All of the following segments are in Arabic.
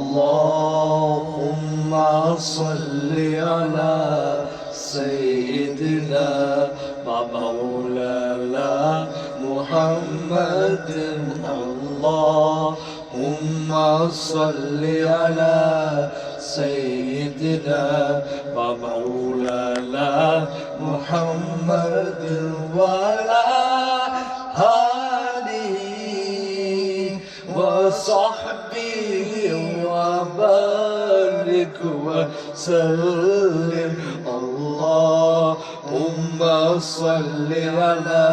اللهم صل على سيدنا ومولانا محمد اللهم صل على سيدنا ومولانا محمد وعلى آله وصحبه وبارك وسلم اللهم صل على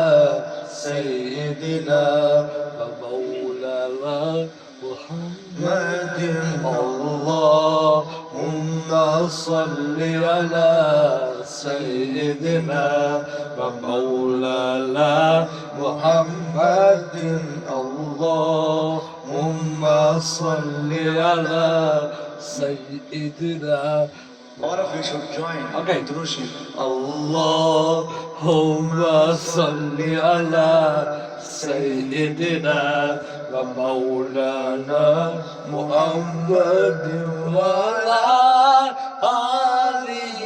سيدنا ومولانا محمد اللهم صل على سيدنا ومولانا محمد اللهم صل على سيدنا. All of you should join. Okay. Drushim. اللهم صل على سيدنا ومولانا محمد وعلى آله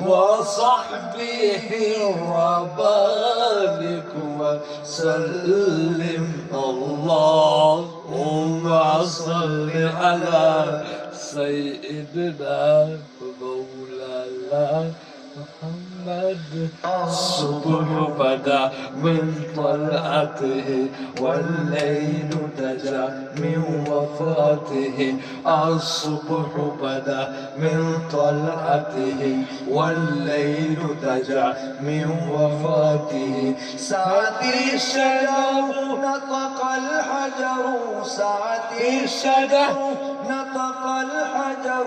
وصحبه وبارك وسلم اللهم صل على سيدنا ومولانا محمد. الصبح بدا من طلعته والليل دجى من وفاته. الصبح بدا من طلعته والليل دجى من وفاته. سعدي الشجر نطق الحجر سعدي الشجر نطق الحجر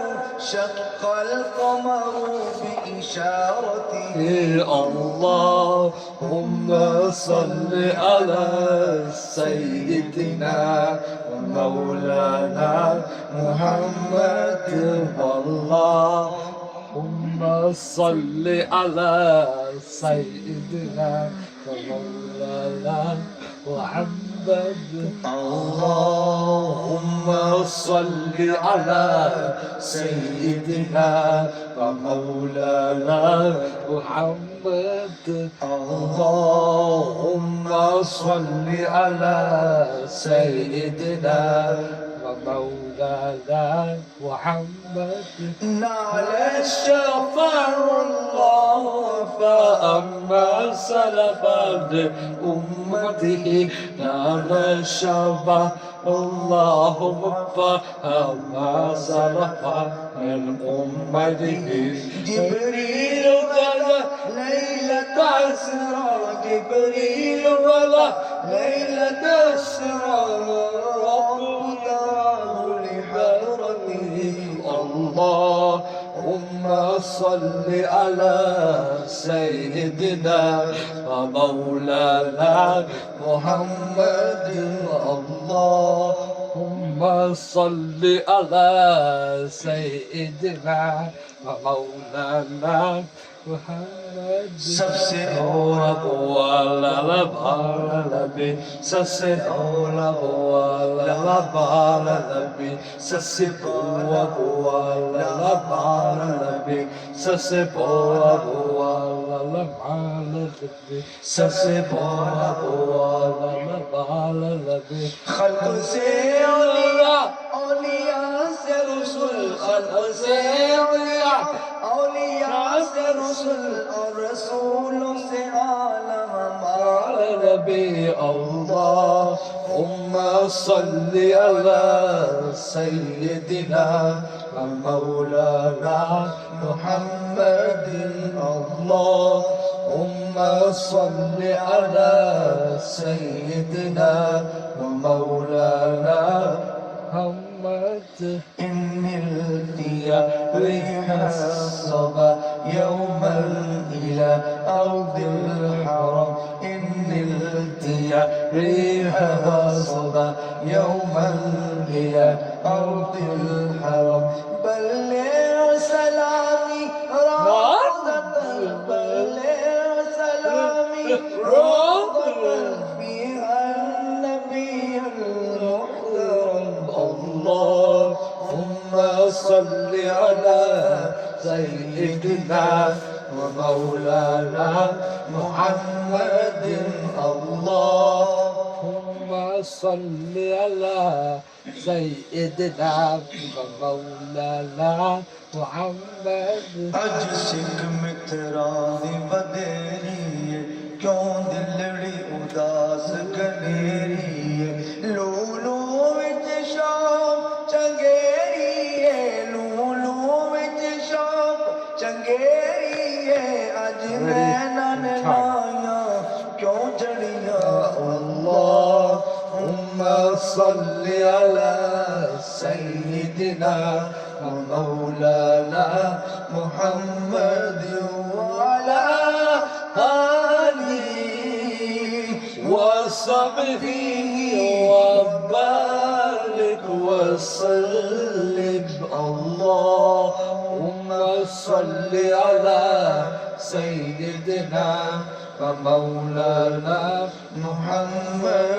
شق القمر بإشارته. اللهم صل على سيدنا ومولانا محمد اللهم صل على سيدنا ومولانا محمد اللهم صل على سيدنا ومولانا محمد اللهم صل على سيدنا ومولانا محمد. نال الشفاع الله فأما سلف أمته نال الشفاع الله فأما سلف من أمته. جبريل غلا ليلة أسرى جبريل غلا ليلة أسرى ربنا لحضرته. اللهم صل على سيدنا ومولانا محمد اللهم صل على سيدنا ومولانا محمد. सबसे ओला बोला बाला नबी सबसे ओला बोला बाला नबी सबसे बोला बाला नबी सबसे बोला बाला नबी सबसे बोला बाला नबी. खल्क से औलिया औलिया से रसूल खल्क से औलिया औलिया से रसूल और रसूलों से आलम हमारा नबी. اللهم صل على سيدنا ومولانا محمد اللهم صل على سيدنا ومولانا محمد. إن الديا ريح الصبا يوما إلى أرض الحرم. إن الديا ريح الصبا يوما إلى أرض الحرم. بلغ سلامي روضة بلغ سلامي روضة فيها النبي المحترم. الله صل على سيدنا ومولانا محمد اللهم صل على سيدنا ومولانا محمد अज सिख मित्रा दी वधेरी है क्यों दिलड़ी उदास गनेरी है लूलू विच शाम चंगेरी है लूलू विच शाम चंगेरी है अज नैना नाया क्यों जड़िया اللهم صل على سيدنا ومولانا محمد وعلى آله وصحبه وبارك وسلم اللهم صل على سيدنا ومولانا محمد